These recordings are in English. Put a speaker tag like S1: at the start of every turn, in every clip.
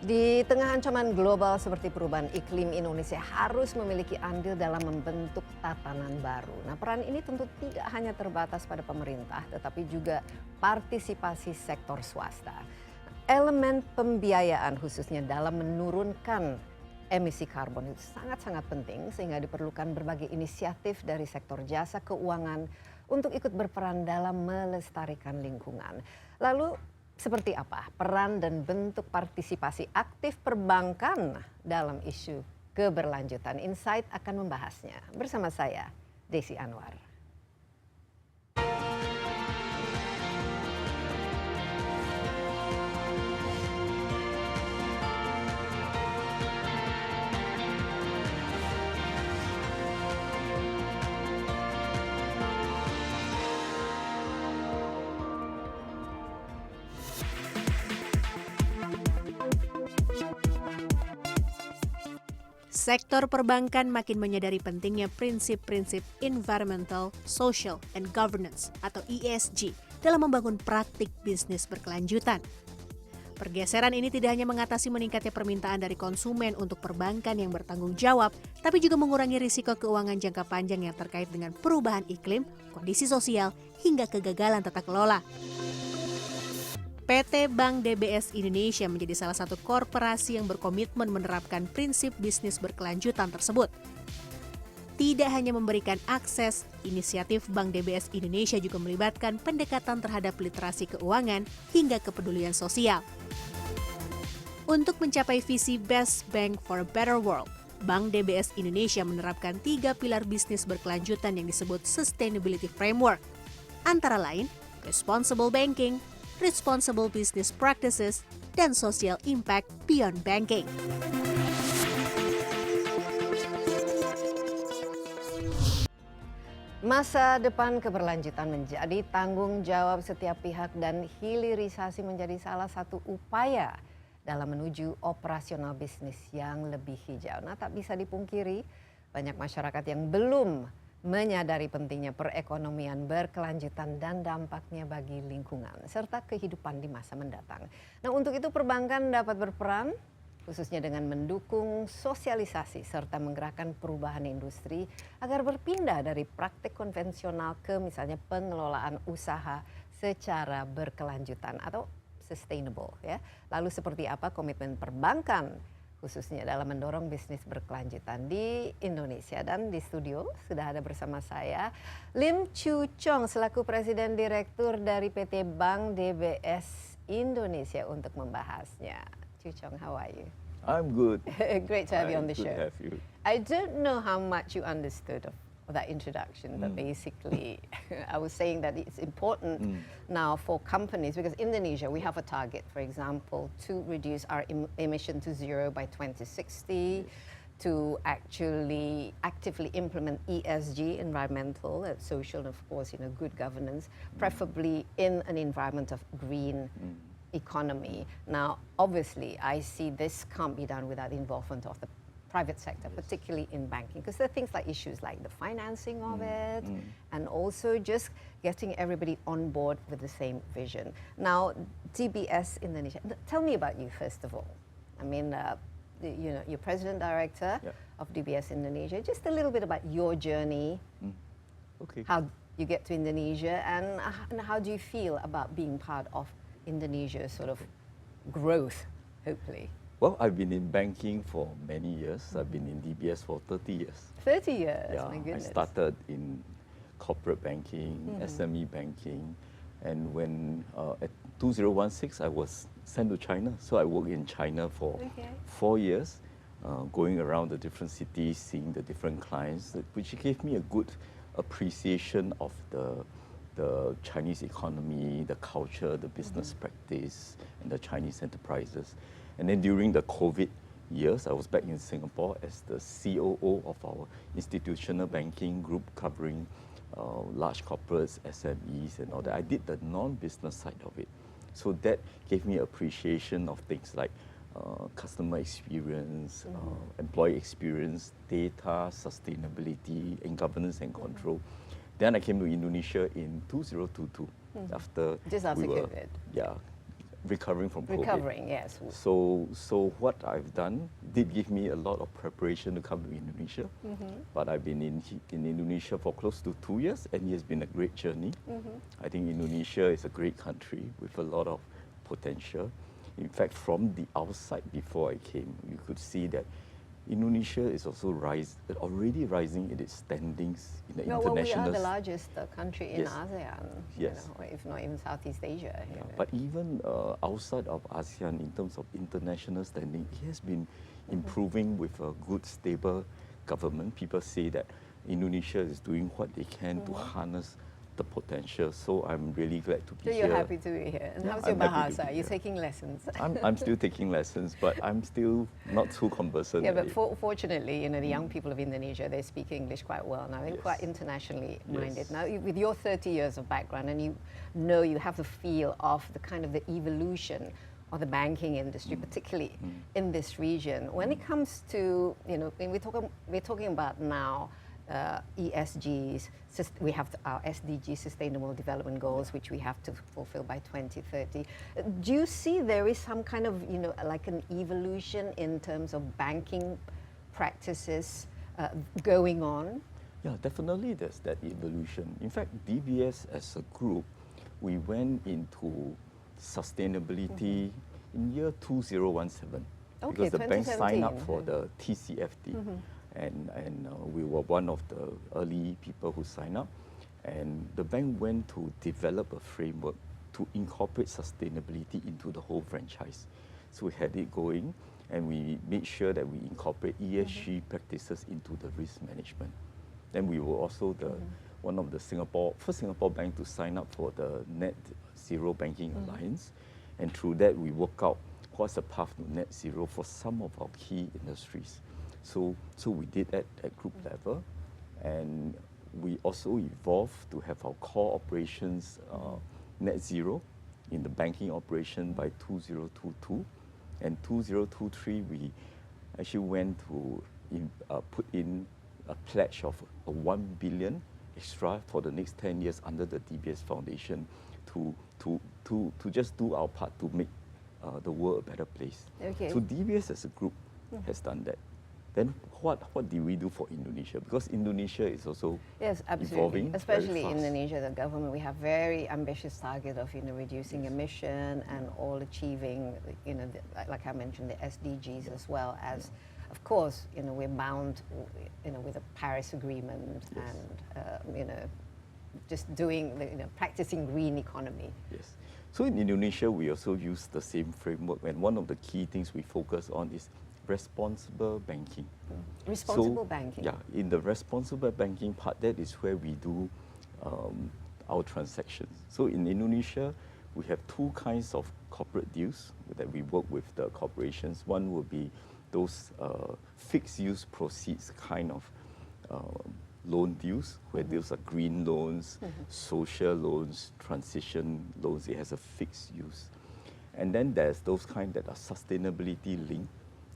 S1: Di tengah ancaman global seperti perubahan iklim, Indonesia harus memiliki andil dalam membentuk tatanan baru. Nah, peran ini tentu tidak hanya terbatas pada pemerintah, tetapi juga partisipasi sektor swasta. Elemen pembiayaan khususnya dalam menurunkan emisi karbon itu sangat-sangat penting, sehingga diperlukan berbagai inisiatif dari sektor jasa keuangan untuk ikut berperan dalam melestarikan lingkungan. Lalu, seperti apa peran dan bentuk partisipasi aktif perbankan dalam isu keberlanjutan? Insight akan membahasnya bersama saya, Desi Anwar.
S2: Sektor perbankan makin menyadari pentingnya prinsip-prinsip environmental, social, and governance atau ESG dalam membangun praktik bisnis berkelanjutan. Pergeseran ini tidak hanya mengatasi meningkatnya permintaan dari konsumen untuk perbankan yang bertanggung jawab, tapi juga mengurangi risiko keuangan jangka panjang yang terkait dengan perubahan iklim, kondisi sosial, hingga kegagalan tata kelola. PT Bank DBS Indonesia menjadi salah satu korporasi yang berkomitmen menerapkan prinsip bisnis berkelanjutan tersebut. Tidak hanya memberikan akses, inisiatif Bank DBS Indonesia juga melibatkan pendekatan terhadap literasi keuangan hingga kepedulian sosial. Untuk mencapai visi Best Bank for a Better World, Bank DBS Indonesia menerapkan 3 pilar bisnis berkelanjutan yang disebut Sustainability Framework, antara lain Responsible Banking, Responsible Business Practices, dan Social Impact Beyond Banking.
S1: Masa depan keberlanjutan menjadi tanggung jawab setiap pihak dan hilirisasi menjadi salah satu upaya dalam menuju operasional bisnis yang lebih hijau. Nah, tak bisa dipungkiri, banyak masyarakat yang belum menyadari pentingnya perekonomian berkelanjutan dan dampaknya bagi lingkungan serta kehidupan di masa mendatang. Nah, untuk itu perbankan dapat berperan khususnya dengan mendukung sosialisasi serta menggerakkan perubahan industri agar berpindah dari praktik konvensional ke misalnya pengelolaan usaha secara berkelanjutan atau sustainable ya. Lalu seperti apa komitmen perbankan khususnya dalam mendorong bisnis berkelanjutan di Indonesia? Dan di studio sudah ada bersama saya Lim Chu Chong selaku Presiden Direktur dari PT Bank DBS Indonesia untuk membahasnya. Chu Chong, how are you?
S3: I'm good.
S1: Great to have you on the
S3: Good
S1: show.
S3: to have you.
S1: I don't know how much you understood of that introduction, but basically I was saying that it's important now for companies, because Indonesia, we have a target, for example, to reduce our emission to zero by 2060, to actually actively implement ESG, environmental, social, and of course, good governance, preferably in an environment of green economy. Now, obviously, I see this can't be done without the involvement of the private sector, particularly in banking, because there are things like issues like the financing of it, and also just getting everybody on board with the same vision. Now, DBS Indonesia, tell me about you first of all. I mean, you're President Director of DBS Indonesia. Just a little bit about your journey, how you get to Indonesia, and how do you feel about being part of Indonesia's sort of growth, hopefully?
S3: Well, I've been in banking for many years. I've been in DBS for 30 years.
S1: 30 years,
S3: Yeah,
S1: my goodness.
S3: I started in corporate banking, SME banking, and when at 2016 I was sent to China. So I worked in China for 4 years, going around the different cities, seeing the different clients, which gave me a good appreciation of the Chinese economy, the culture, the business practice, and the Chinese enterprises. And then during the COVID years, I was back in Singapore as the COO of our institutional banking group covering large corporates, SMEs and all that. I did the non-business side of it. So that gave me appreciation of things like customer experience, employee experience, data, sustainability, and governance and control. Then I came to Indonesia in 2022 after
S1: Just after
S3: we were,
S1: COVID.
S3: yeah, recovering from COVID.
S1: Recovering, yes.
S3: So what I've done did give me a lot of preparation to come to Indonesia. But I've been in Indonesia for close to 2 years, and it has been a great journey. I think Indonesia is a great country with a lot of potential. In fact, from the outside before I came, you could see that Indonesia is also already rising in its standings in the international.
S1: Well, we are the largest country in
S3: Yes.
S1: ASEAN,
S3: Yes.
S1: if not even Southeast Asia.
S3: Yeah, but even outside of ASEAN, in terms of international standing, it has been improving with a good, stable government. People say that Indonesia is doing what they can to harness the potential. So I'm really glad to be
S1: So
S3: here.
S1: you're happy to be here. And
S3: Yeah,
S1: how's your
S3: I'm happy to
S1: bahasa?
S3: be
S1: You're
S3: here.
S1: taking lessons.
S3: I'm still taking lessons, but I'm still not too conversant.
S1: Yeah,
S3: at
S1: but
S3: it.
S1: Fortunately, the young people of Indonesia, they speak English quite well now. They're
S3: Yes.
S1: quite internationally minded.
S3: Yes.
S1: Now, with your 30 years of background, and you have the feel of the kind of the evolution of the banking industry, particularly in this region. When it comes to, when we're talking about now ESGs, we have our SDG, Sustainable Development Goals, which we have to fulfill by 2030. Do you see there is some kind of, like an evolution in terms of banking practices going on?
S3: Yeah, definitely there's that evolution. In fact, DBS as a group, we went into sustainability in year 2017 because the bank signed up for the TCFD. And we were one of the early people who signed up. And the bank went to develop a framework to incorporate sustainability into the whole franchise. So we had it going, and we made sure that we incorporate ESG practices into the risk management. Then we were also one of the first Singapore bank to sign up for the Net Zero Banking Alliance. And through that, we work out what's the path to net zero for some of our key industries. So we did that at group level, and we also evolved to have our core operations net zero in the banking operation by 2022, and 2023 we actually went to put in a pledge of 1 billion extra for the next 10 years under the DBS Foundation to just do our part to make the world a better place.
S1: Okay.
S3: So DBS as a group has done that. Then what do we do for Indonesia? Because Indonesia is also evolving
S1: Especially
S3: very fast.
S1: Indonesia, the government, we have very ambitious target of reducing emission and all achieving like I mentioned, the SDGs as well as, of course, we're bound with the Paris Agreement and just doing practicing green economy.
S3: Yes. So in Indonesia, we also use the same framework, and one of the key things we focus on is responsible banking.
S1: Responsible banking.
S3: Yeah, in the responsible banking part, that is where we do our transactions. So in Indonesia, we have two kinds of corporate deals that we work with the corporations. One will be those fixed use proceeds kind of loan deals, where those are green loans, social loans, transition loans. It has a fixed use. And then there's those kind that are sustainability linked.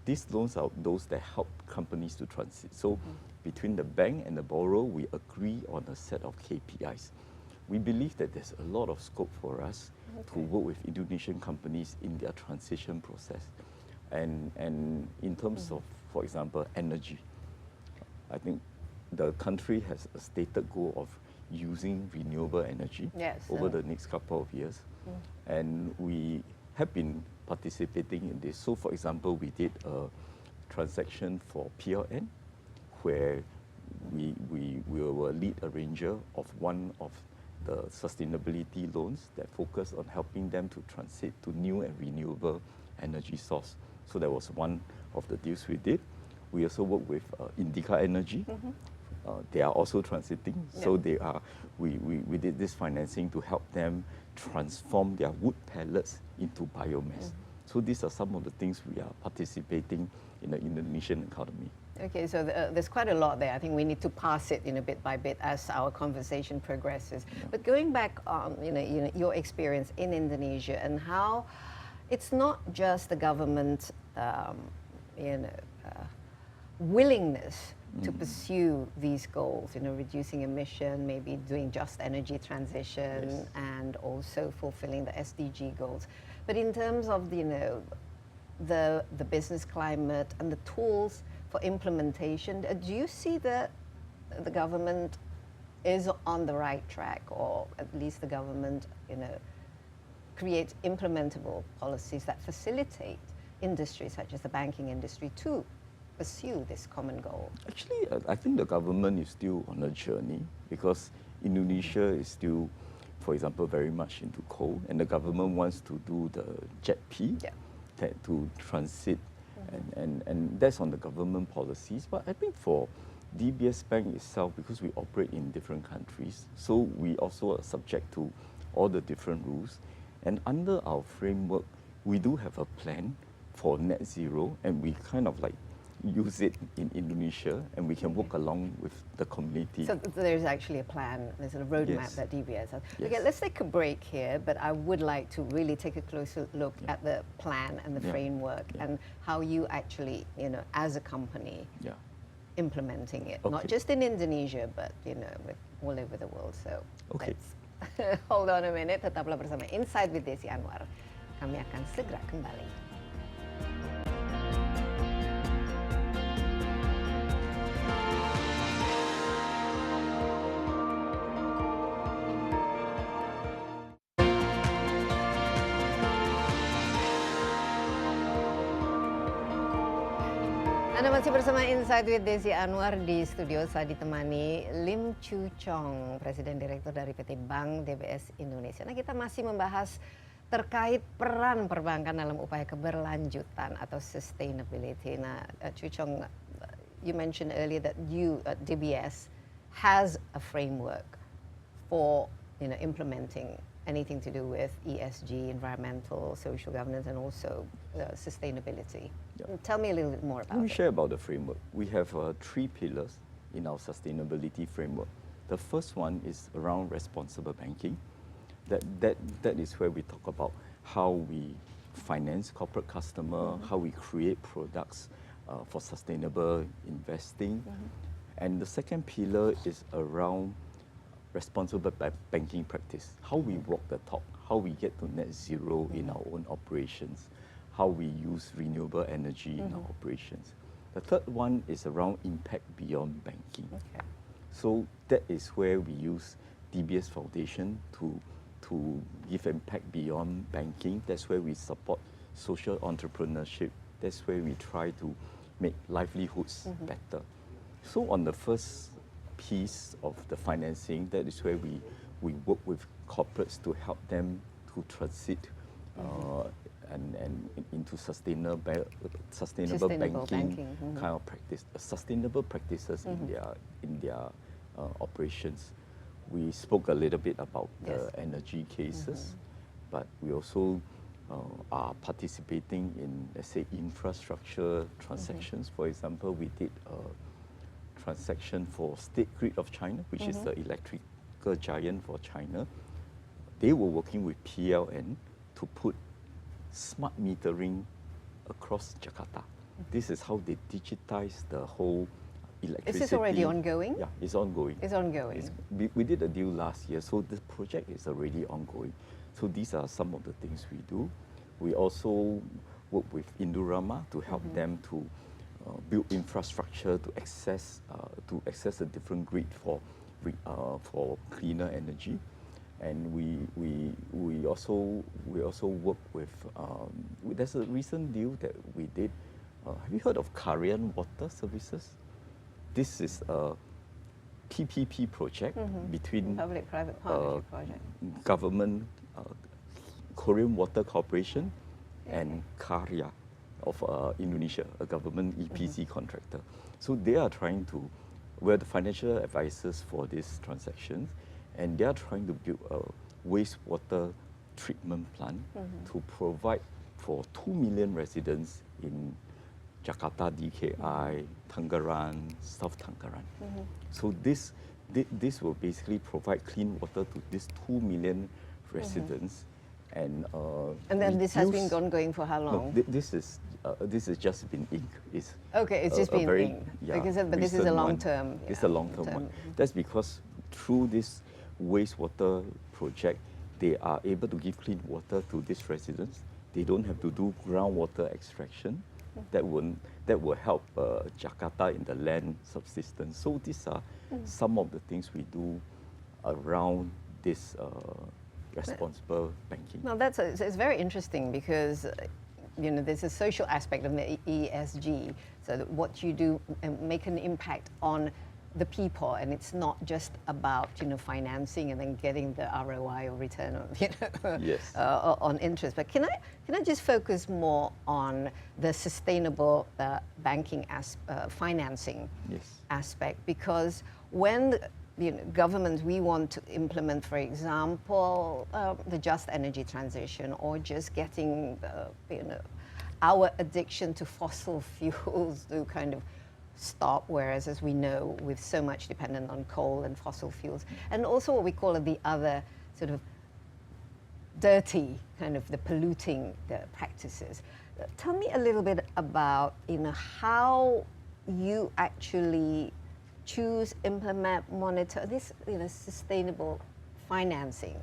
S3: These loans are those that help companies to transit. So between the bank and the borrower, we agree on a set of KPIs. We believe that there's a lot of scope for us to work with Indonesian companies in their transition process. And in terms of, for example, energy, I think the country has a stated goal of using renewable energy over the next couple of years. And we have been participating in this. So for example, we did a transaction for PLN where we were a lead arranger of one of the sustainability loans that focus on helping them to transit to new and renewable energy source. So that was one of the deals we did. We also work with Indica Energy. They are also transiting. So we did this financing to help them transform their wood pellets into biomass. So these are some of the things we are participating in the Indonesian economy.
S1: Okay, so there's quite a lot there. I think we need to pass it bit by bit as our conversation progresses. But going back on your experience in Indonesia and how it's not just the government willingness to pursue these goals, reducing emission, maybe doing just energy transition, and also fulfilling the SDG goals. But in terms of the business climate and the tools for implementation, do you see that the government is on the right track, or at least the government, creates implementable policies that facilitate industries such as the banking industry to pursue this common goal?
S3: Actually, I think the government is still on a journey, because Indonesia is still, for example, very much into coal, and the government wants to do the JET-P to transit, and that's on the government policies. But I think for DBS Bank itself, because we operate in different countries, so we also are subject to all the different rules. And under our framework, we do have a plan for net zero, and we kind of like use it in Indonesia, and we can work along with the community.
S1: So there's actually a plan, there's a roadmap that DBS has. Okay, let's take a break here, but I would like to really take a closer look at the plan and the framework and how you actually, as a company, implementing it, not just in Indonesia, but with all over the world. So let's hold on a minute. Tetaplah bersama Insight with Desi Anwar. Kami akan segera kembali. Anda masih bersama Insight with Desi Anwar. Di studio saya ditemani Lim Chu Chong, Presiden Direktur dari PT Bank DBS Indonesia. Nah, kita masih membahas terkait peran perbankan dalam upaya keberlanjutan atau sustainability. Nah, Chu Chong, you mentioned earlier that DBS has a framework for implementing anything to do with ESG, environmental, social governance, and also sustainability. Tell me a little bit more about it.
S3: Let me share about the framework. We have 3 pillars in our sustainability framework. The first one is around responsible banking. That is where we talk about how we finance corporate customer, how we create products for sustainable investing. And the second pillar is around responsible banking practice, how we walk the talk, how we get to net zero in our own operations, how we use renewable energy in our operations. The third one is around impact beyond banking. So that is where we use DBS Foundation to give impact beyond banking. That's where we support social entrepreneurship. That's where we try to make livelihoods better. So on the first piece of the financing, that is where we work with corporates to help them to transit and into sustainable banking kind of practice, sustainable practices in their operations. We spoke a little bit about the energy cases, but we also are participating in, let's say, infrastructure transactions. For example, we did transaction for State Grid of China, which is the electrical giant for China. They were working with PLN to put smart metering across Jakarta. This is how they digitize the whole electricity.
S1: Is this already ongoing?
S3: Yeah, it's ongoing.
S1: It's ongoing.
S3: We did a deal last year, so this project is already ongoing. So these are some of the things we do. We also work with Indorama to help them to build infrastructure to access a different grid for cleaner energy, and we also work with. There's a recent deal that we did. Have you heard of Korean Water Services? This is a PPP project between
S1: public-private partnership project.
S3: Government, Korean Water Corporation, and Karya of Indonesia, a government EPC contractor. So they are trying to, we're the financial advisors for this transaction, and they are trying to build a wastewater treatment plant to provide for 2 million residents in Jakarta, DKI, Tangerang, South Tangerang. So this will basically provide clean water to these 2 million residents. And
S1: then this has been ongoing for how long?
S3: No, this is this has just been ink. It's
S1: Okay, it's just been
S3: very,
S1: ink.
S3: yeah,
S1: But this is a
S3: recent
S1: long
S3: one.
S1: term.
S3: This is a long-term one. That's because through this wastewater project, they are able to give clean water to these residents. They don't have to do groundwater extraction. That will help Jakarta in the land subsistence. So these are some of the things we do around this responsible banking.
S1: Now it's very interesting because there's a social aspect of the ESG. So that what you do make an impact on the people, and it's not just about financing and then getting the ROI or return on
S3: Yes.
S1: On interest. But can I just focus more on the sustainable banking financing
S3: Yes.
S1: aspect? Because when governments, we want to implement, for example, the just energy transition, or just getting our addiction to fossil fuels to kind of stop, whereas as we know, with so much dependent on coal and fossil fuels, and also what we call the other sort of dirty, kind of the polluting practices. Tell me a little bit about how you actually choose, implement, monitor this sustainable financing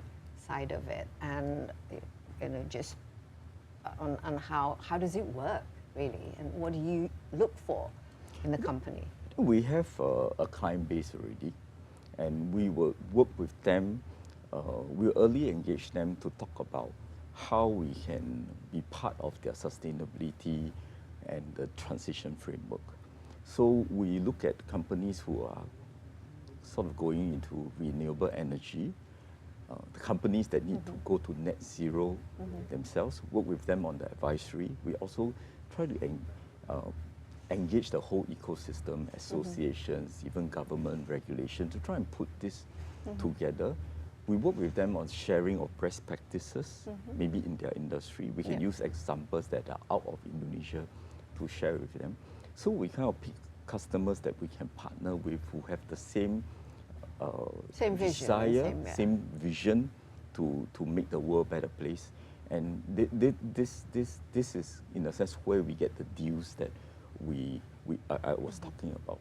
S1: side of it, and just on how does it work really, and what do you look for in the company?
S3: We have a client base already, and we will work with them. We'll early engage them to talk about how we can be part of their sustainability and the transition framework. So we look at companies who are sort of going into renewable energy, the companies that need to go to net zero themselves, work with them on the advisory. We also try to engage the whole ecosystem, associations, even government regulation, to try and put this together. We work with them on sharing of best practices, maybe in their industry. We can use examples that are out of Indonesia to share with them. So we kind of pick customers that we can partner with who have the same desire, same vision to make the world a better place. And this is, in a sense, where we get the deals that I was talking about.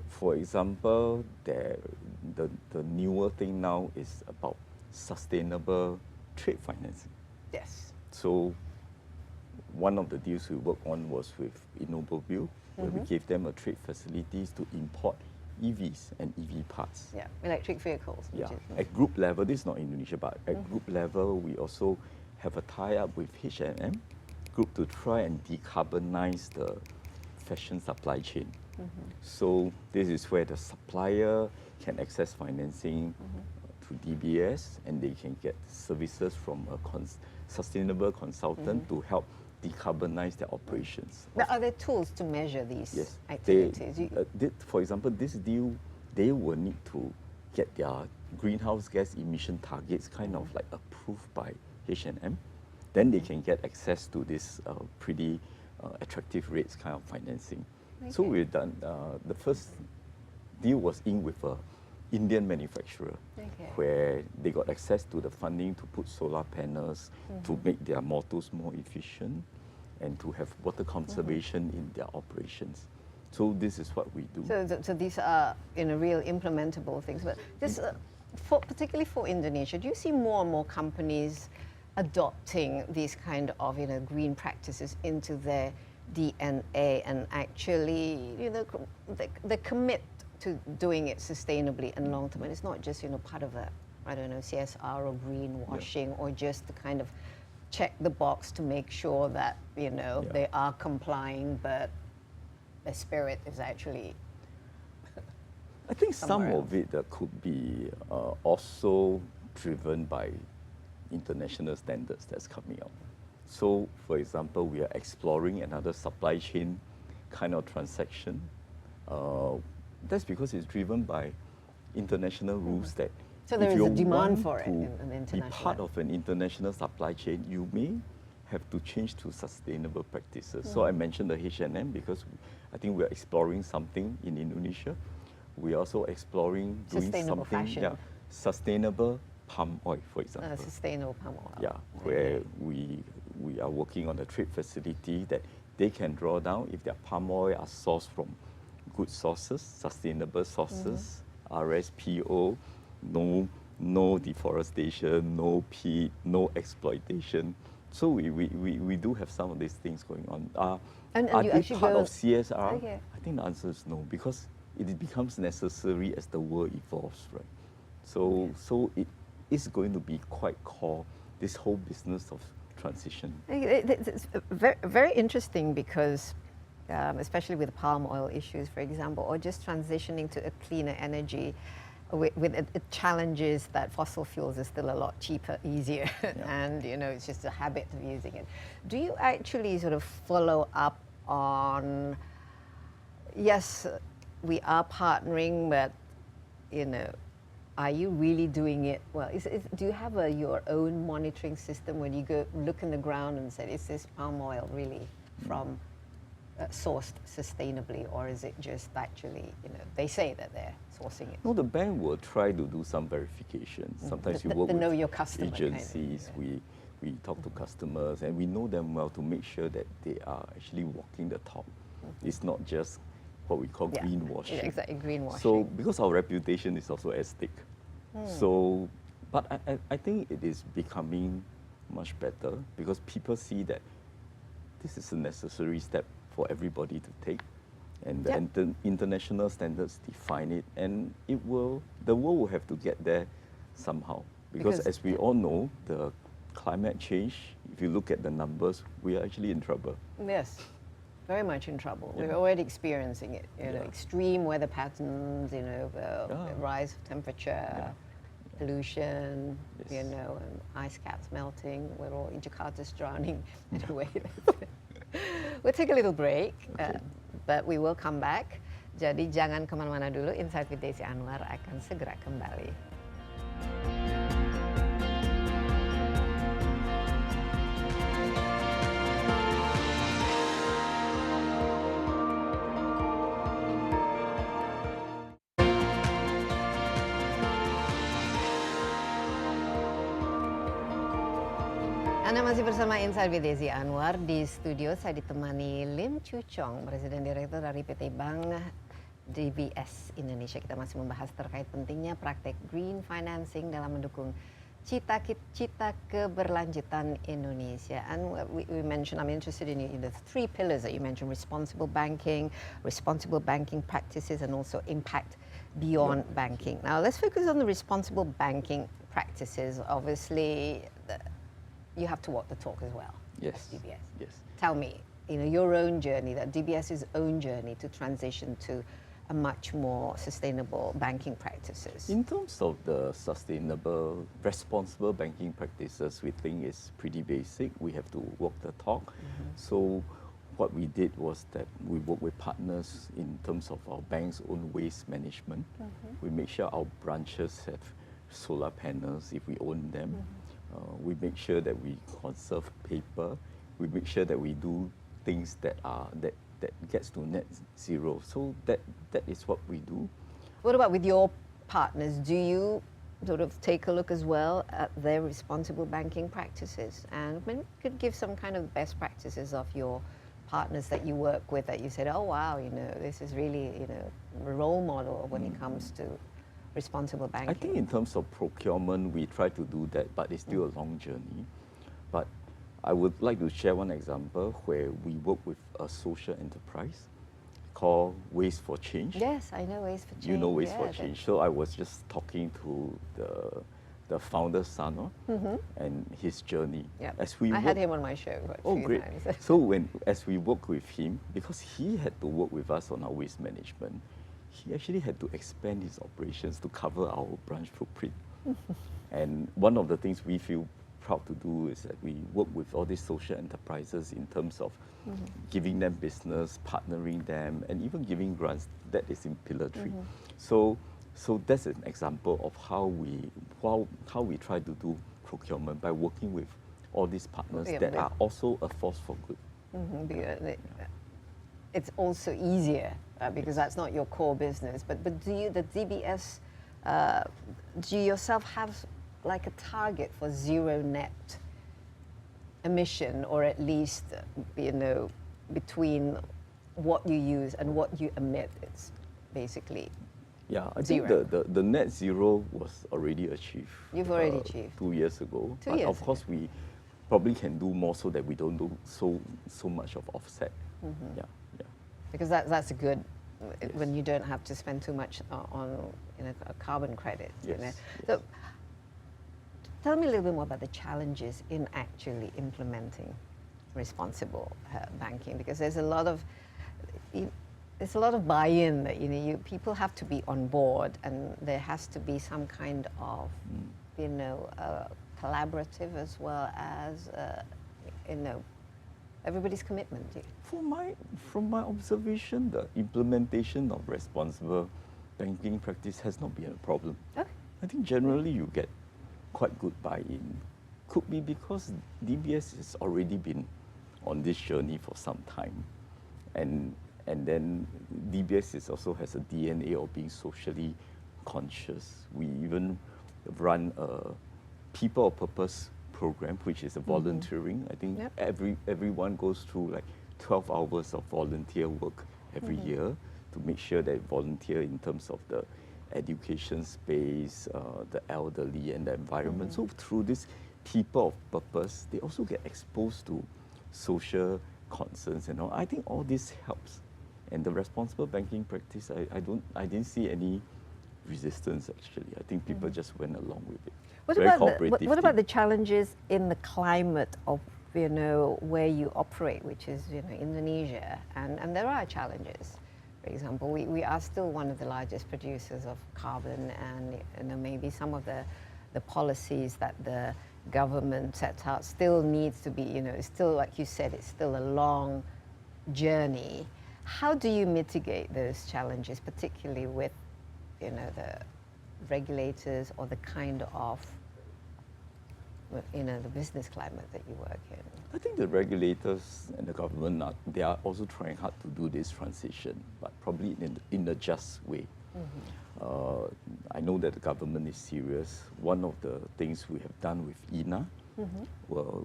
S3: For example, the newer thing now is about sustainable trade financing.
S1: Yes.
S3: So one of the deals we worked on was with Innobil, where we gave them a trade facilities to import EVs and EV parts.
S1: Yeah, electric vehicles.
S3: Yeah, at group level, this is not Indonesia, but at group level, we also have a tie-up with H&M Group to try and decarbonize the fashion supply chain. So this is where the supplier can access financing through DBS, and they can get services from a sustainable consultant to help decarbonize their operations.
S1: But are there tools to measure these
S3: Yes.
S1: activities?
S3: For example, this deal, they will need to get their greenhouse gas emission targets kind of like approved by H&M. Then they can get access to this pretty attractive rates kind of financing. Okay. So we've done, the first deal was in with an Indian manufacturer, where they got access to the funding to put solar panels, to make their motors more efficient, and to have water conservation in their operations. So this is what we do.
S1: So these are real implementable things. But this, particularly for Indonesia, do you see more and more companies adopting these kind of green practices into their DNA, and actually they commit to doing it sustainably and long term, and it's not just part of a CSR or greenwashing, or just to kind of check the box to make sure that they are complying, but the spirit is actually
S3: I think some of it could be also driven by international standards that's coming out. So, for example, we are exploring another supply chain kind of transaction. That's because it's driven by international rules that
S1: so there
S3: if
S1: is
S3: you
S1: a demand for
S3: want
S1: it in
S3: to
S1: an
S3: be
S1: international
S3: part of an international supply chain, you may have to change to sustainable practices. So I mentioned the H&M because I think we're exploring something in Indonesia. We're also exploring doing
S1: Sustainable
S3: something
S1: fashion.
S3: sustainable palm oil, for example.
S1: Sustainable palm oil.
S3: Yeah, where we are working on a trade facility that they can draw down if their palm oil are sourced from good sources, sustainable sources, RSPO, no deforestation, no peat, no exploitation. So we do have some of these things going on.
S1: And
S3: are
S1: you
S3: they
S1: actually
S3: part
S1: go-
S3: of CSR?
S1: Okay.
S3: I think the answer is no, because it becomes necessary as the world evolves, right? So it is going to be quite core, this whole business of transition.
S1: It's very, very interesting because, especially with palm oil issues, for example, or just transitioning to a cleaner energy, with it challenges that fossil fuels are still a lot cheaper, easier, and it's just a habit of using it. Do you actually sort of follow up on? Yes, we are partnering, but are you really doing it well? Do you have your own monitoring system when you go look in the ground and say, is this palm oil really from sourced sustainably, or is it just actually, they say that they're sourcing it?
S3: No, the bank will try to do some verification. Sometimes you work
S1: The know
S3: with
S1: your customer
S3: agencies, we talk to customers, and we know them well to make sure that they are actually walking the talk. It's not just what we call greenwashing.
S1: Yeah, exactly, greenwashing.
S3: So, because our reputation is also at stake. So, but I think it is becoming much better because people see that this is a necessary step for everybody to take, and the international standards define it, and the world will have to get there somehow. Because as we all know, the climate change, if you look at the numbers, we are actually in trouble.
S1: Yes, very much in trouble.
S3: Yeah.
S1: We're already experiencing it. Extreme weather patterns, rise of temperature, pollution, and ice caps melting. We're all in Jakarta's drowning. Anyway, we'll take a little break, but we will come back. Jadi jangan kemana-mana dulu. Insight with Desi Anwar akan segera kembali. Anda masih bersama Insight with Desi Anwar. Di studio saya ditemani Lim Chu Chong, Presiden Direktur dari PT Bank DBS Indonesia. Kita masih membahas terkait pentingnya praktek green financing dalam mendukung cita keberlanjutan Indonesia. And we mentioned, I'm interested in the three pillars that you mentioned: responsible banking practices, and also impact beyond banking. Now let's focus on the responsible banking practices. Obviously, you have to walk the talk as well.
S3: Yes.
S1: As DBS.
S3: Yes.
S1: Tell me, your own journey, that DBS's own journey to transition to a much more sustainable banking practices.
S3: In terms of the sustainable, responsible banking practices, we think is pretty basic. We have to walk the talk. So what we did was that we work with partners in terms of our bank's own waste management. We make sure our branches have solar panels if we own them. We make sure that we conserve paper. We make sure that we do things that gets to net zero. So that is what we do.
S1: What about with your partners? Do you sort of take a look as well at their responsible banking practices? And maybe you could give some kind of best practices of your partners that you work with that you said, oh wow, this is really a role model when it comes to responsible banking.
S3: I think in terms of procurement, we try to do that, but it's still a long journey. But I would like to share one example where we work with a social enterprise called Waste for Change.
S1: Yes, I know Waste for Change.
S3: You know Waste for Change. So I was just talking to the founder's son and his journey.
S1: Yep.
S3: I
S1: had him on my show.
S3: Oh, great.
S1: Times.
S3: So as we work with him, because he had to work with us on our waste management, he actually had to expand his operations to cover our branch footprint. And one of the things we feel proud to do is that we work with all these social enterprises in terms of giving them business, partnering them, and even giving grants. That is in Pillar 3. So that's an example of how we try to do procurement by working with all these partners that are also a force for good.
S1: It's also easier because that's not your core business. But do you, the DBS, do you yourself have like a target for zero net emission, or at least, between what you use and what you emit? It's basically
S3: Yeah, I
S1: zero.
S3: think the net zero was already achieved.
S1: You've already achieved.
S3: 2 years ago.
S1: 2
S3: But
S1: years
S3: of course, we probably can do more so that we don't do so much of offset. Yeah, yeah.
S1: Because that's good when you don't have to spend too much on a carbon credit.
S3: Yes,
S1: So tell me a little bit more about the challenges in actually implementing responsible banking, because there's a lot of buy-in that people have to be on board, and there has to be some kind of collaborative as well as everybody's commitment.
S3: From my observation, the implementation of responsible banking practice has not been a problem.
S1: Okay.
S3: I think generally you get quite good buy-in. Could be because DBS has already been on this journey for some time, and then DBS also has a DNA of being socially conscious. We even run a people of purpose program, which is a volunteering. I think everyone goes through like 12 hours of volunteer work every year to make sure they volunteer in terms of the education space, the elderly and the environment. So through this people of purpose, they also get exposed to social concerns and all. I think all this helps. And the responsible banking practice, I didn't see any resistance actually. I think people just went along with it.
S1: What about the challenges in the climate of where you operate, which is Indonesia, and there are challenges. For example, we are still one of the largest producers of carbon, and maybe some of the policies that the government sets out still needs to be, still, like you said, it's still a long journey. How do you mitigate those challenges, particularly with the regulators or the kind of the business climate that you work in?
S3: I think the regulators and the government they are also trying hard to do this transition, but probably in a just way. I know that the government is serious. One of the things we have done with INA,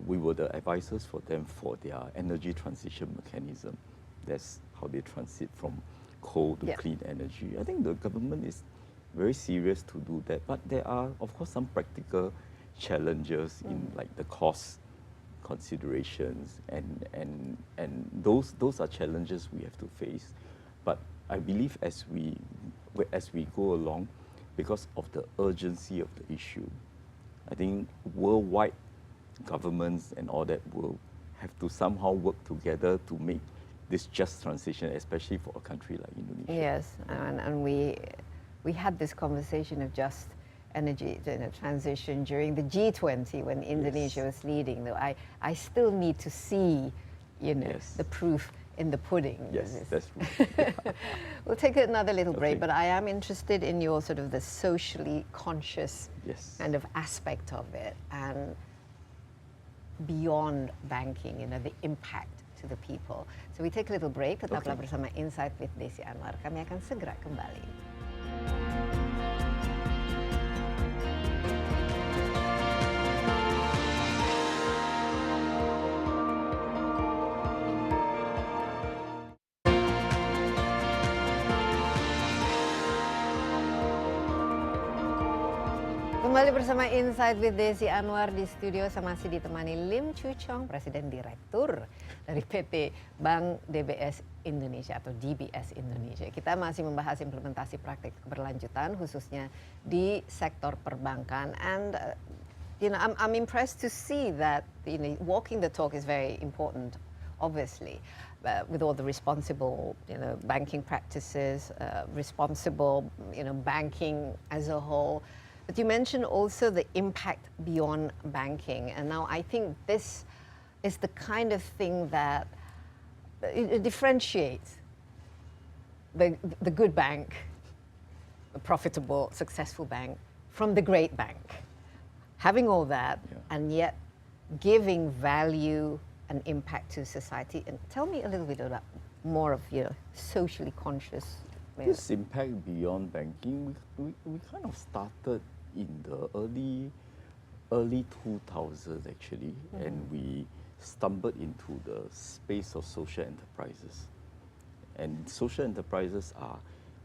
S3: we were the advisors for them for their energy transition mechanism. That's how they transit from coal to clean energy. I think the government is very serious to do that, but there are, of course, some practical challenges in like the cost considerations, and those are challenges we have to face. But I believe as we go along, because of the urgency of the issue, I think worldwide governments and all that will have to somehow work together to make this just transition, especially for a country like Indonesia.
S1: Yes, and we had this conversation of just energy transition during the G20 when Indonesia was leading. Though I still need to see, the proof in the pudding.
S3: Yes, that's true.
S1: We'll take another little break, but I am interested in your sort of the socially conscious kind of aspect of it, and beyond banking, the impact to the people. So we take a little break. Tetaplah bersama Insight with Desi Anwar. Kami akan segera kembali. Kembali bersama Insight with Desi Anwar. Di studio saya masih ditemani Lim Chu Chong, Presiden Direktur dari PT Bank DBS Indonesia atau DBS Indonesia. Kita masih membahas implementasi praktik keberlanjutan khususnya di sektor perbankan. And I'm impressed to see that walking the talk is very important, obviously, with all the responsible banking practices, responsible banking as a whole. But you mentioned also the impact beyond banking, and now I think this is the kind of thing that it differentiates the good bank, a profitable, successful bank, from the great bank. Having all that, and yet giving value and impact to society. And tell me a little bit about more of your socially conscious.
S3: This impact beyond banking, we kind of started in the early early 2000s actually, and we stumbled into the space of social enterprises. And social enterprises are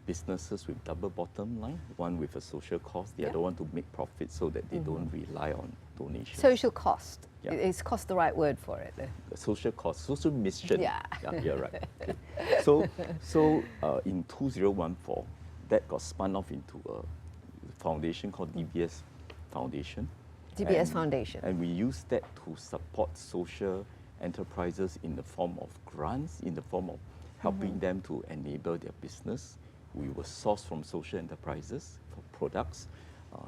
S3: businesses with double bottom line, one with a social cost, the other one to make profit so that they don't rely on donations.
S1: Social cost.
S3: Yeah.
S1: Is cost the right word for it?
S3: Social cost, social mission.
S1: Yeah.
S3: You're right. Okay. So in 2014, that got spun off into a foundation called DBS Foundation.
S1: DBS Foundation.
S3: And we use that to support social enterprises in the form of grants, in the form of helping them to enable their business. We will source from social enterprises for products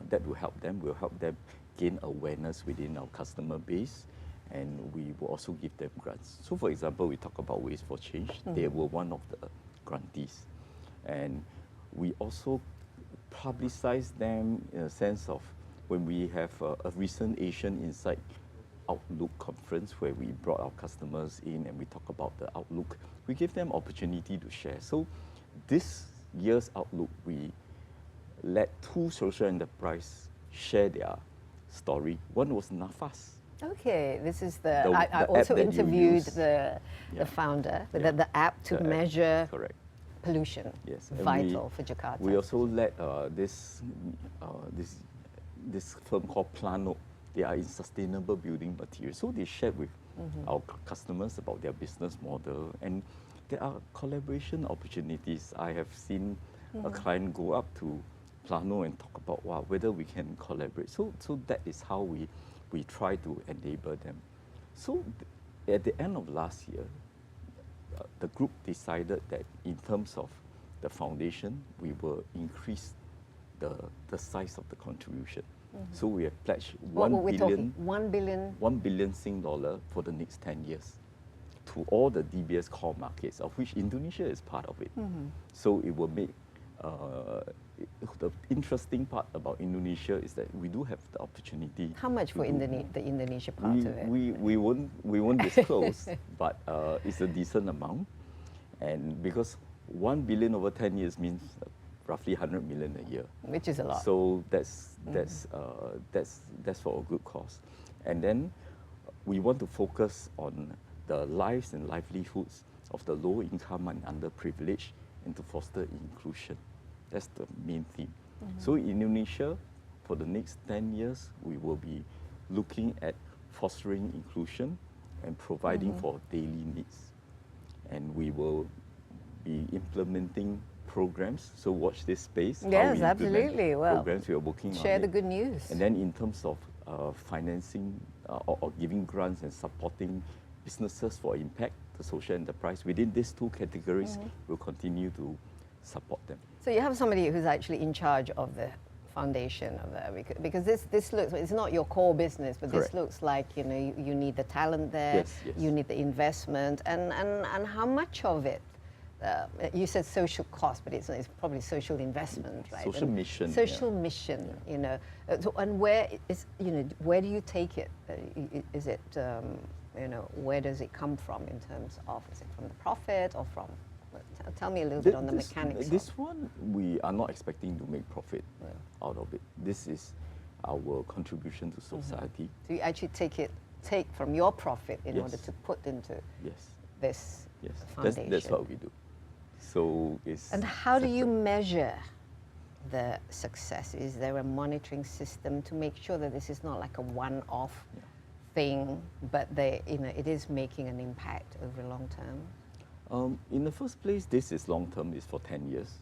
S3: that will help them gain awareness within our customer base, and we will also give them grants. So for example, we talk about Ways for Change. They were one of the grantees. And we also publicize them in a sense of when we have a recent Asian Insight Outlook conference where we brought our customers in and we talk about the outlook, we give them opportunity to share. So this year's outlook, we let 2 social enterprises share their story. One was Nafas.
S1: Okay, this is
S3: The
S1: I
S3: app
S1: also
S3: that you
S1: interviewed
S3: use.
S1: the founder, the app to
S3: The app,
S1: measure
S3: correct.
S1: pollution.
S3: Yes. And
S1: Vital for Jakarta.
S3: We also let this firm called Plano. They are in sustainable building materials. So they shared with our customers about their business model, and there are collaboration opportunities. I have seen a client go up to Plano and talk about whether we can collaborate. So that is how we try to enable them. So at the end of last year, the group decided that in terms of the foundation, we will increase the size of the contribution. So we have pledged
S1: What were we
S3: 1
S1: talking?
S3: billion,
S1: 1 billion?
S3: 1 billion Sing dollar for the next 10 years to all the DBS core markets, of which Indonesia is part of it. So it will make, the interesting part about Indonesia is that we do have the opportunity.
S1: How much for the Indonesia part of it?
S3: We won't disclose, but it's a decent amount. And because 1 billion over 10 years means roughly 100 million a year.
S1: Which is a lot.
S3: So that's for a good cause. And then we want to focus on the lives and livelihoods of the low income and underprivileged and to foster inclusion. That's the main theme. So in Indonesia, for the next 10 years, we will be looking at fostering inclusion and providing for daily needs. And we will be implementing programs. So watch this space.
S1: Yes, absolutely. Well,
S3: programs we are working on.
S1: share the good news.
S3: And then in terms of financing or giving grants and supporting businesses for impact, the social enterprise, within these 2 categories, we'll continue to support them.
S1: So you have somebody who's actually in charge of the foundation of that, because this looks, it's not your core business, but
S3: Correct.
S1: this looks like, you need the talent there,
S3: Yes, yes.
S1: you need the investment, and how much of it? You said social cost, but it's probably social investment, right?
S3: Social mission.
S1: Social mission, So, and where do you take it? Is it, where does it come from in terms of, is it from the profit or from? Tell me a little bit on the mechanics.
S3: This one, we are not expecting to make profit out of it. This is our contribution to society.
S1: So you actually take from your profit in
S3: Yes.
S1: order to put into
S3: Yes.
S1: this
S3: Yes.
S1: foundation.
S3: That's what we do. So it's.
S1: And how do you
S3: separate.
S1: measure the success? Is there a monitoring system to make sure that this is not like a one-off thing, but it is making an impact over long term?
S3: In the first place, this is long term, it's for 10 years.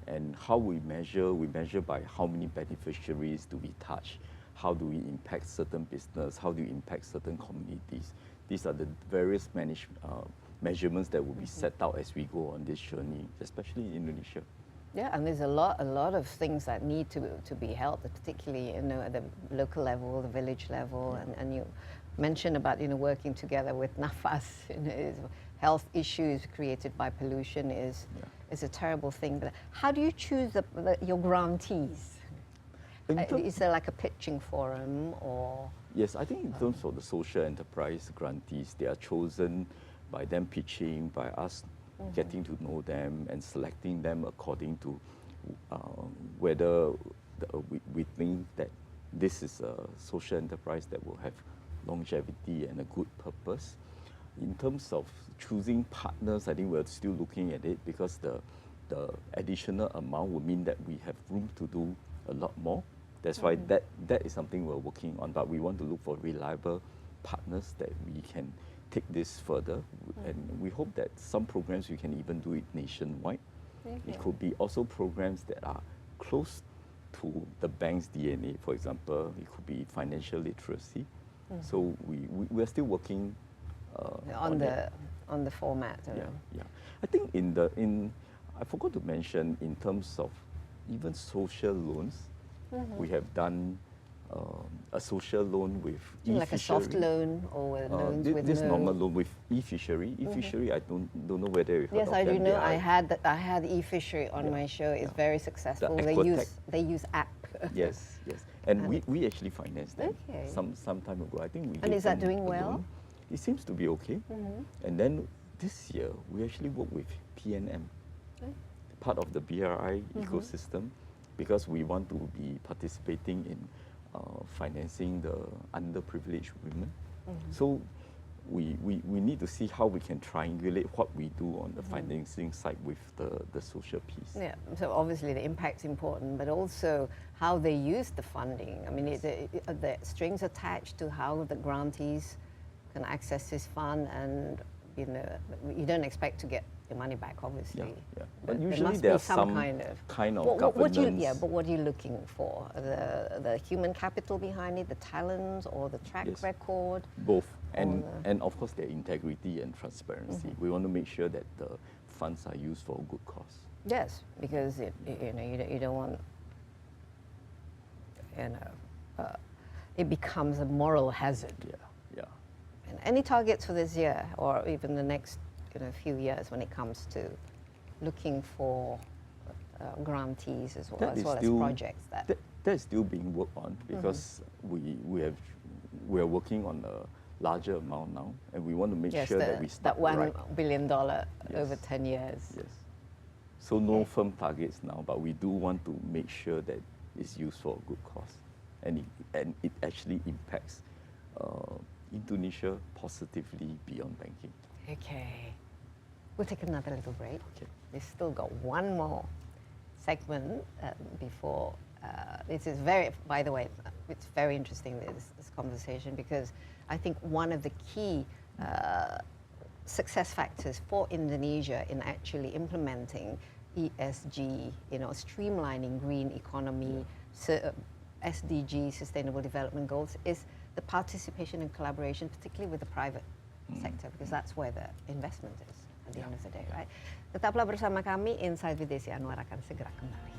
S3: And how we measure by how many beneficiaries do we touch, how do we impact certain business, how do we impact certain communities. These are the various measurements that will be set out as we go on this journey, especially in Indonesia.
S1: Yeah, and there's a lot of things that need to be helped, particularly at the local level, the village level, and you mentioned about working together with Nafas. Health issues created by pollution is a terrible thing. But how do you choose your grantees? Is there like a pitching forum or?
S3: Yes, I think in terms of the social enterprise grantees, they are chosen by them pitching, by us getting to know them and selecting them according to whether we think that this is a social enterprise that will have longevity and a good purpose. In terms of choosing partners, I think we're still looking at it because the additional amount would mean that we have room to do a lot more. That's why that is something we're working on, but we want to look for reliable partners that we can take this further. And we hope that some programs we can even do it nationwide. It could be also programs that are close to the bank's DNA. For example, it could be financial literacy. So we're still working
S1: on the format.
S3: Yeah. I think I forgot to mention in terms of even social loans, we have done a social loan with e-fishery.
S1: Like a soft loan or loans with
S3: this normal loan with e-fishery. E-fishery, I don't know whether you heard
S1: Yes,
S3: of
S1: I
S3: them.
S1: do know. I had e-fishery on my show. It's very successful. They use app.
S3: Yes. And we actually financed them some time ago. I think we.
S1: And is that doing well?
S3: Loan. It seems to be okay. And then this year we actually work with PNM, part of the BRI ecosystem, because we want to be participating in financing the underprivileged women. So we need to see how we can triangulate what we do on the financing side with the social piece.
S1: Yeah, so obviously the impact's important, but also how they use the funding. I mean, the strings attached to how the grantees can access this fund, and you don't expect to get your money back, obviously.
S3: Yeah. But usually
S1: there must
S3: there
S1: be
S3: are
S1: some
S3: kind of governance.
S1: But what are you looking for? The human capital behind it, the talents, or the track record?
S3: Both, and of course their integrity and transparency. We want to make sure that the funds are used for a good cause.
S1: Yes, because you don't want it becomes a moral hazard.
S3: Yeah.
S1: And any targets for this year, or even the next few years, when it comes to looking for grantees as well as projects that
S3: is still being worked on, because we are working on a larger amount now, and we want to make sure that we start
S1: that $1
S3: right.
S1: billion over 10 years.
S3: Yes. So no firm targets now, but we do want to make sure that it's used for a good cause, and it actually impacts Indonesia positively beyond banking.
S1: Okay. We'll take another little break.
S3: Okay.
S1: We've still got one more segment before. This is by the way, it's very interesting, this conversation, because I think one of the key success factors for Indonesia in actually implementing ESG, streamlining green economy, SDG, Sustainable Development Goals, is the participation and collaboration, particularly with the private sector, because that's where the investment is at the end of the day, right? Tetaplah bersama kami, Insight with Desi Anwar akan segera kembali.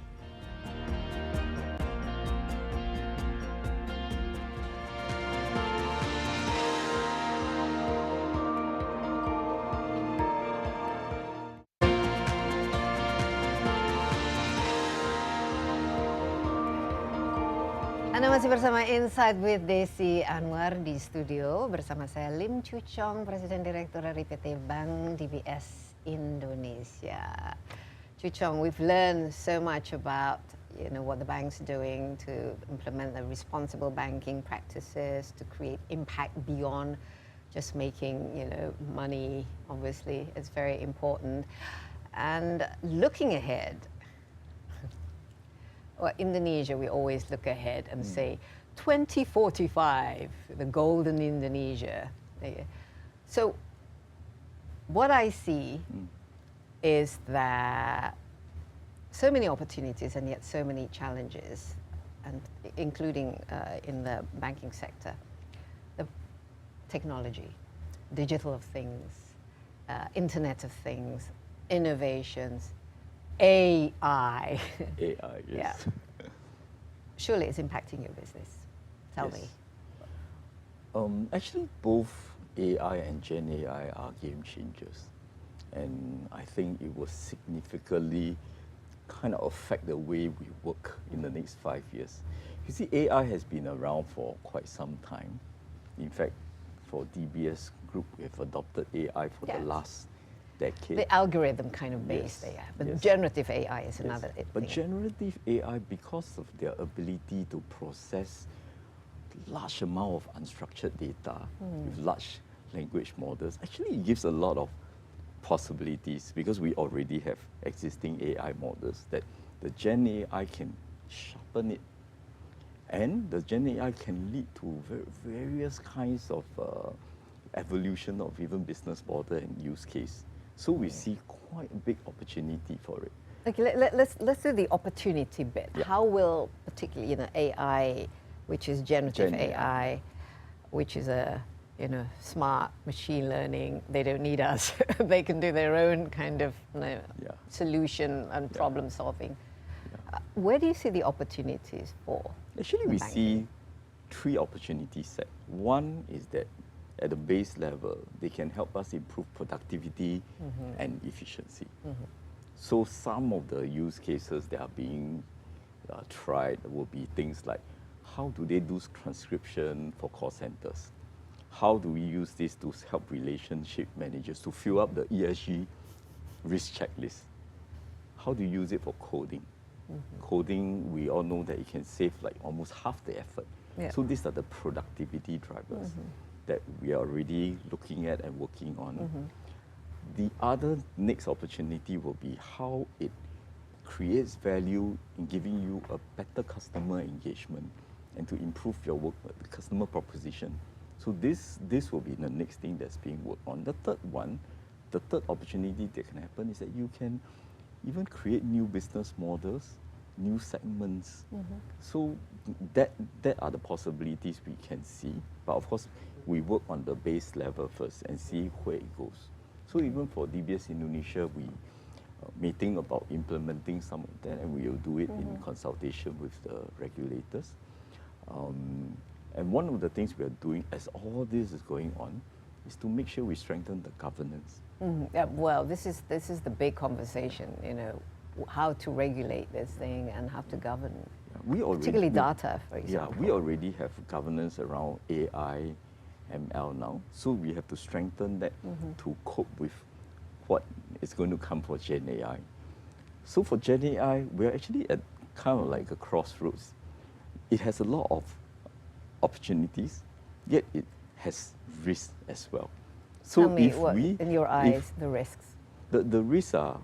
S1: Anda masih bersama Insight with Desi Anwar di studio bersama saya Lim Chu Chong, Presiden Direktur dari PT Bank DBS Indonesia. Chu Chong, we've learned so much about what the bank's doing to implement the responsible banking practices, to create impact beyond just making money. Obviously, it's very important. And looking ahead. Well, Indonesia, we always look ahead and say 2045, the golden Indonesia. So what I see is that so many opportunities and yet so many challenges, and including in the banking sector. The technology, digital of things, Internet of Things, innovations, AI.
S3: AI, yes.
S1: Yeah. Surely it's impacting your business. Tell me.
S3: Actually, both AI and Gen AI are game changers. And I think it will significantly kind of affect the way we work in the next 5 years. You see, AI has been around for quite some time. In fact, for DBS Group, we have adopted AI for the last decade.
S1: The algorithm kind of based AI, but generative AI is another thing.
S3: But generative AI, because of their ability to process large amount of unstructured data with large language models, actually it gives a lot of possibilities because we already have existing AI models that the Gen AI can sharpen it. And the Gen AI can lead to various kinds of evolution of even business model and use case. So we see quite a big opportunity for it.
S1: Okay, let's do the opportunity bit.
S3: Yeah.
S1: How will, particularly AI, which is generative
S3: Gen
S1: AI, which is a smart machine learning, they don't need us. They can do their own kind of solution and problem solving. Where do you see the opportunities for?
S3: Actually, we see 3 opportunities set. One is that at the base level, they can help us improve productivity and efficiency. So some of the use cases that are being tried will be things like, how do they do transcription for call centers? How do we use this to help relationship managers to fill up the ESG risk checklist? How do you use it for coding? Coding, we all know that it can save like almost half the effort.
S1: Yeah.
S3: So these are the productivity drivers that we are already looking at and working on. The other next opportunity will be how it creates value in giving you a better customer engagement and to improve your work, the customer proposition. So this will be the next thing that's being worked on. The third opportunity that can happen is that you can even create new business models, new segments. So that are the possibilities we can see. But of course, we work on the base level first and see where it goes. So even for DBS Indonesia, we may think about implementing some of that, and we will do it in consultation with the regulators. And one of the things we are doing as all this is going on is to make sure we strengthen the governance.
S1: Yeah, well, this is the big conversation, how to regulate this thing and how to govern, particularly data, for example.
S3: Yeah, we already have governance around AI, ML now, so we have to strengthen that to cope with what is going to come for Gen AI. So for Gen AI, we're actually at kind of like a crossroads. It has a lot of opportunities, yet it has risks as well. So
S1: Tell me, what, in your eyes, the risks?
S3: The risks are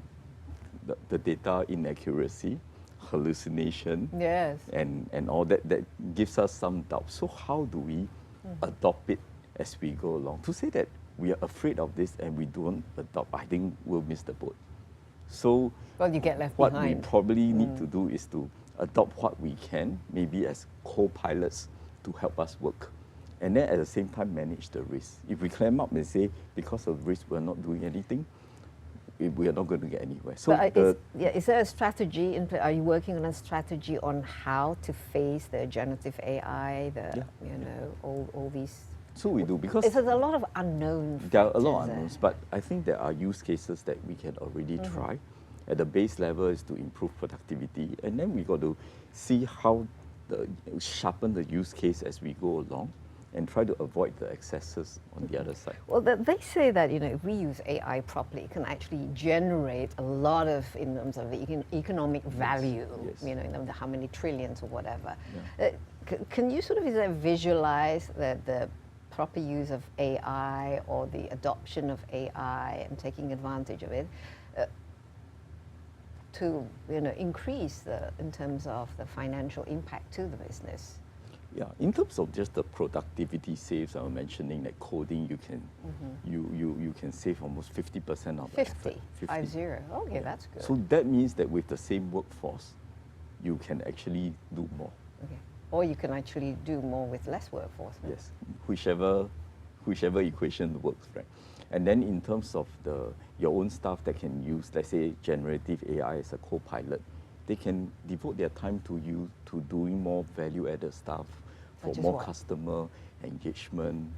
S3: the data inaccuracy, hallucination, and all that gives us some doubt. So how do we adopt it as we go along? To say that we are afraid of this and we don't adopt, I think we'll miss the boat. So
S1: well, you get left
S3: what
S1: behind.
S3: we probably need to do is to adopt what we can, maybe as co-pilots to help us work. And then at the same time manage the risk. If we climb up and say, because of risk, we're not doing anything, we are not going to get anywhere. So
S1: is there a strategy? Are you working on a strategy on how to face the generative AI, all these?
S3: So we do, because
S1: there's a lot of unknowns.
S3: There are a lot of unknowns, but I think there are use cases that we can already try. At the base level is to improve productivity, and then we got to see how sharpen the use case as we go along, and try to avoid the excesses on the other side.
S1: Well, they say that if we use AI properly, it can actually generate a lot of, in terms of the economic value, in terms of how many trillions or whatever. Yeah. Can you sort of visualize the proper use of AI or the adoption of AI and taking advantage of it to increase in terms of the financial impact to the business?
S3: Yeah, in terms of just the productivity saves, I was mentioning that coding, you can you can save almost 50% of
S1: 50. Okay, that's good.
S3: So that means that with the same workforce, you can actually do more.
S1: Okay. Or you can actually do more with less workforce. Right?
S3: Yes, whichever equation works, right? And then in terms of your own staff that can use, let's say, generative AI as a co-pilot, they can devote their time to doing more value-added stuff for more customer engagement.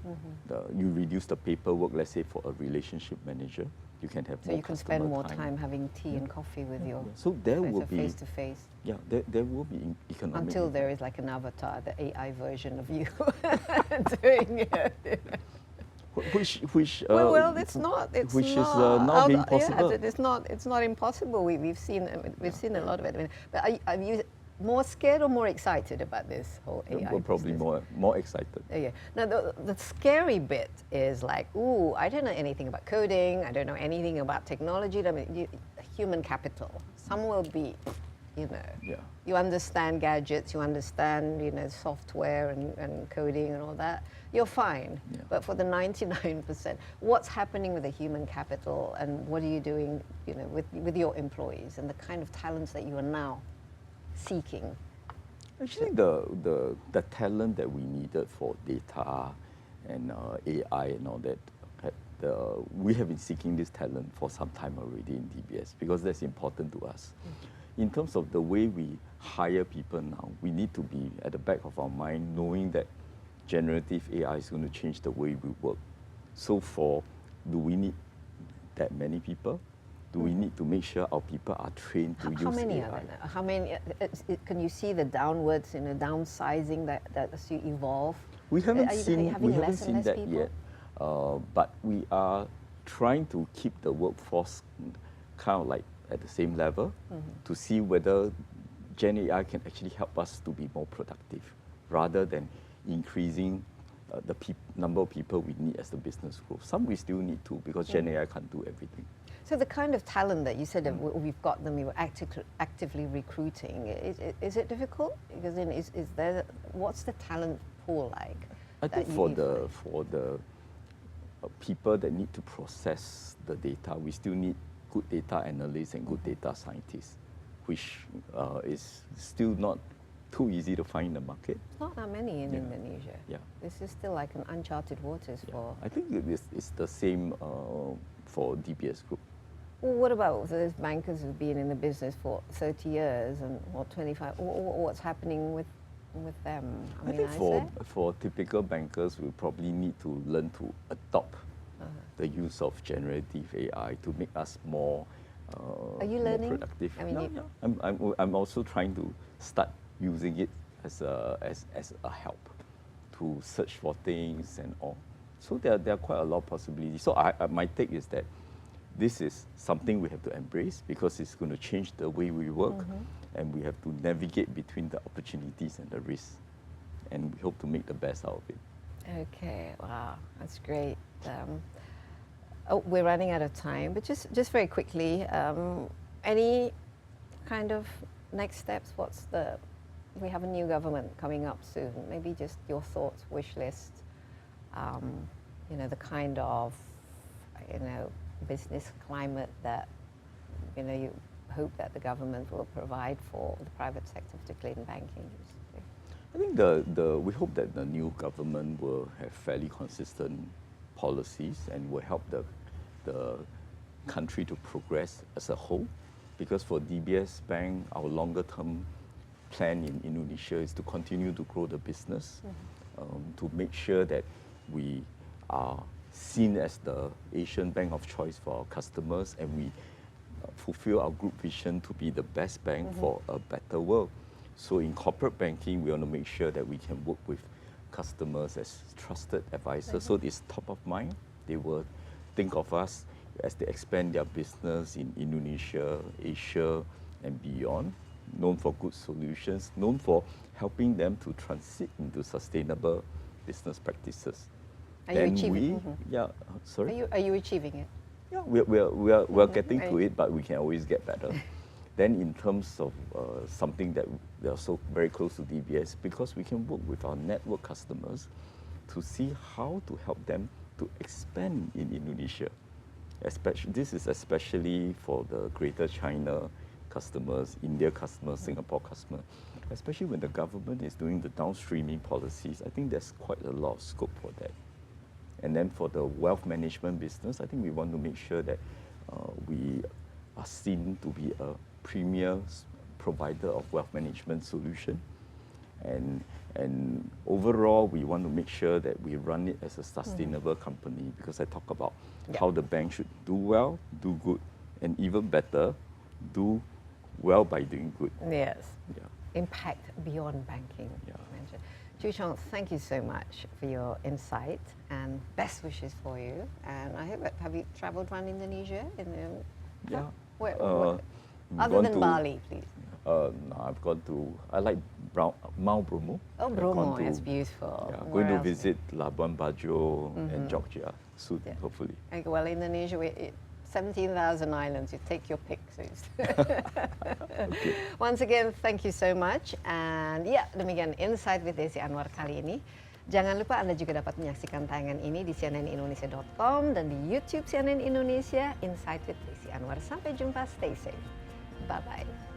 S3: You reduce the paperwork, let's say, for a relationship manager. You can have more customer time. So you can spend
S1: more time having tea and coffee with your
S3: so there will be
S1: face-to-face.
S3: Yeah, there will be economic.
S1: Until there is like an avatar, the AI version of you doing it.
S3: Which
S1: well, it's not. It's
S3: which
S1: not.
S3: is not being possible.
S1: Yeah, it's not impossible. We've seen a lot of it. But more scared or more excited about this whole AI?
S3: We're probably more excited.
S1: Yeah. Now, the scary bit is like, ooh, I don't know anything about coding. I don't know anything about technology. I mean, human capital. Some will be, you understand gadgets, you understand, software and coding and all that. You're fine. Yeah. But for the 99%, what's happening with the human capital, and what are you doing, with your employees and the kind of talents that you are now seeking?
S3: Actually, the talent that we needed for data and AI and all that, we have been seeking this talent for some time already in DBS because that's important to us. In terms of the way we hire people now, we need to be at the back of our mind knowing that generative AI is going to change the way we work. So do we need that many people? Do we need to make sure our people are trained to use AI?
S1: How many are there? How many? Can you see the downwards, downsizing that as you evolve?
S3: We haven't seen that people? Yet, but we are trying to keep the workforce kind of like at the same level to see whether Gen AI can actually help us to be more productive rather than increasing the number of people we need as the business grows. Some we still need to because Gen AI can't do everything.
S1: So the kind of talent that you said that we've got them, we were actively recruiting. Is it difficult? Because then what's the talent pool like?
S3: I think for the people that need to process the data, we still need good data analysts and good data scientists, which is still not too easy to find in the market.
S1: Not that many in Indonesia.
S3: Yeah.
S1: This is still like an uncharted waters for...
S3: I think it's the same for DBS Group.
S1: Well, what about those bankers who've been in the business for 30 years or 25? What's happening with them?
S3: I think for typical bankers, we probably need to learn to adopt the use of generative AI to make us more,
S1: Are you learning?
S3: more productive.
S1: I mean,
S3: I'm also trying to start using it as a help to search for things and all. So there are quite a lot of possibilities. So my take is that this is something we have to embrace because it's going to change the way we work, and we have to navigate between the opportunities and the risks, and we hope to make the best out of it.
S1: Okay, wow, that's great. We're running out of time, but just very quickly, any kind of next steps? We have a new government coming up soon. Maybe just your thoughts, wish list, the kind of, business climate that, you hope that the government will provide for the private sector, particularly in banking.
S3: I think we hope that the new government will have fairly consistent policies and will help the country to progress as a whole. Because for DBS Bank, our longer term plan in Indonesia is to continue to grow the business, to make sure that we are seen as the Asian bank of choice for our customers, and we fulfill our group vision to be the best bank for a better world. So in corporate banking, we want to make sure that we can work with customers as trusted advisors. So it's top of mind. They will think of us as they expand their business in Indonesia, Asia, and beyond. Known for good solutions, known for helping them to transit into sustainable business practices.
S1: Are you achieving?
S3: Yeah, sorry.
S1: Are you achieving it?
S3: Yeah, we're getting to it, but we can always get better. Then in terms of something that we are so very close to DBS, because we can work with our network customers to see how to help them to expand in Indonesia. This is especially for the Greater China customers, India customers, Singapore customers, especially when the government is doing the downstreaming policies. I think there's quite a lot of scope for that. And then for the wealth management business, I think we want to make sure that we are seen to be a premier provider of wealth management solution. And overall, we want to make sure that we run it as a sustainable company, because I talk about how the bank should do well, do good, and even better, do well by doing good.
S1: Yes. Yeah. Impact beyond banking. Yeah. Chu Chong, thank you so much for your insight and best wishes for you. And I hope, have you traveled around Indonesia?
S3: Yeah.
S1: Where, other than Bali, please.
S3: No, I've gone to, I like Mount Bromo.
S1: Oh,
S3: I've
S1: Bromo,
S3: gone to-
S1: it's beautiful.
S3: Yeah,
S1: Where
S3: going to
S1: else?
S3: visit Labuan Bajo and Georgia soon,
S1: Yeah.
S3: hopefully.
S1: Okay, well, Indonesia, 17,000 islands. You take your pick. So
S3: Okay.
S1: Once again, thank you so much. And ya, demikian Insight with Desi Anwar kali ini. Jangan lupa Anda juga dapat menyaksikan tayangan ini di cnnindonesia.com dan di YouTube CNN Indonesia, Insight with Desi Anwar. Sampai jumpa, stay safe. Bye-bye.